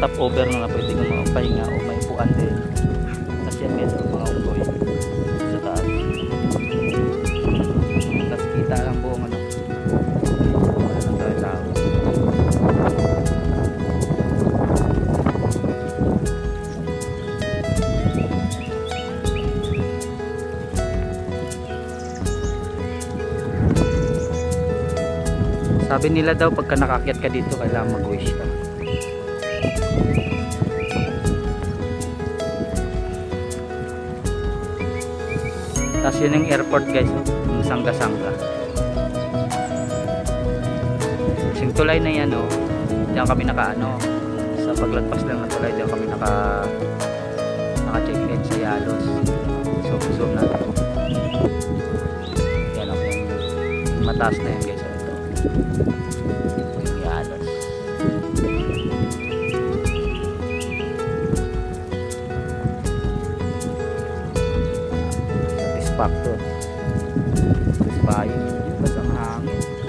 stopover na pwede kang makapahinga o may upuan din. Kasi yan guys, mga unggoy sa taas. Tapos kita lang buong ano, ng tao. Sabi nila daw pagka nakakyat ka dito kailangan mag-wish ka. Tapos yun yung airport guys, yung Sangga-Sangga. Yung tulay na yan oh, diyan kami naka-ano, sa paglagpas lang ng tulay, diyan kami naka-check-in sa Yalos. So zoom natin. Yan oh, yung mataas na yan guys. Yung Yalos. Satisfactor. Satisfying. Yung basang hangin.